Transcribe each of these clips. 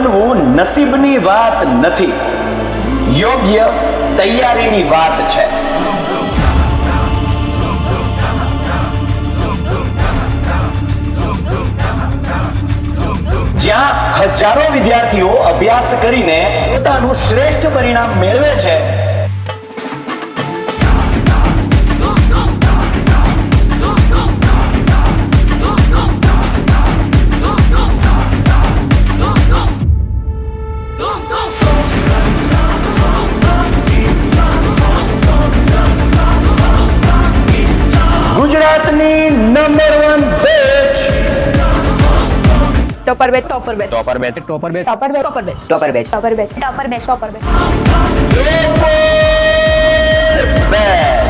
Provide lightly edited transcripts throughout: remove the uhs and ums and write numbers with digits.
બનવું નસીબની વાત નથી, યોગ્ય તૈયારીની વાત છે. જ્યાં હજારો વિદ્યાર્થીઓ અભ્યાસ કરીને પોતાનું શ્રેષ્ઠ પરિણામ મેળવે છે, ગુજરાતની number 1 batch topper batch topper batch topper batch topper batch topper batch topper batch topper batch topper batch topper batch topper batch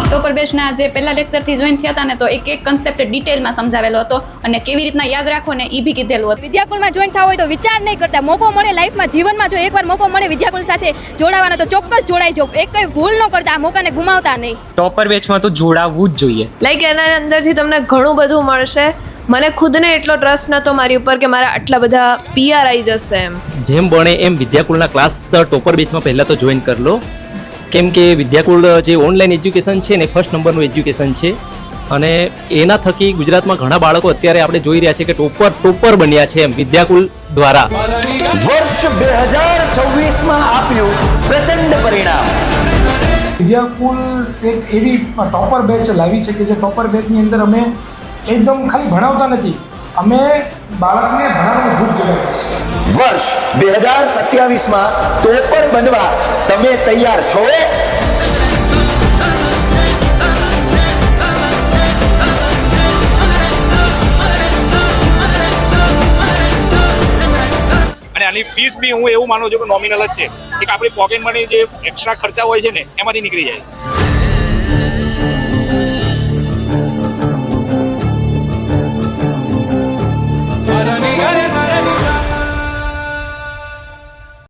topper બેચના જે પહેલા લેક્ચરથી જોઈન થયા હતા ને, તો એક કન્સેપ્ટ ડિટેલમાં સમજાવેલો હતો અને કેવી રીતના યાદ રાખવો ને એ બી કીધેલું હતું. વિદ્યાકુલમાં જોઈન થવા હોય તો વિચાર નહીં કરતા, મોકો મળે લાઈફમાં, જીવનમાં જો એકવાર મોકો મળે વિદ્યાકુલ સાથે જોડાવાના તો ચોક્કસ જોડાઈ જાઓ. એક કઈ ભૂલ ન કરતા, આ મોકાને ગુમાવતા નહીં. ટોપર બેચમાં તો જોડાવવું જ જોઈએ. લાઈક એના અંદરથી તમને ઘણું બધું મળશે. મને ખુદને એટલો ટ્રસ્ટ નહોતો મારી ઉપર કે મારા આટલા બધા પીઆર આવી જશે એમ. જેમ બને એમ વિદ્યાકુલના ક્લાસ ટોપર બેચમાં પહેલાં તો જોઈન કરી લો, કેમ કે વિદ્યાકુલ જે ઓનલાઈન એજ્યુકેશન છે ને ફર્સ્ટ નંબરનું એજ્યુકેશન છે અને એના થકી ગુજરાતમાં ઘણા બાળકો અત્યારે આપણે જોઈ રહ્યા છે કે ટોપર બન્યા છે એમ વિદ્યાકુલ દ્વારા. વર્ષ 2024માં આપ્યું પ્રચંડ પરિણામ. વિદ્યાકુલ એક એવી ટોપર બેચ લાવી છે કે જે ટોપર બેચની અંદર અમે એકદમ ખાલી ભણાવતા નથી, અમે બાળકને ભણાવવાની ખૂબ જગાવીએ છીએ. વર્ષ 2027માં ટોપર બનવા તમે તૈયાર છો? અને આની ફીસ બી હું એવું માનું છું કે નોમિનલ જ છે, કે આપણી પોકેટ મની જે એક્સ્ટ્રા ખર્ચા હોય છે ને એમાંથી નીકળી જાય.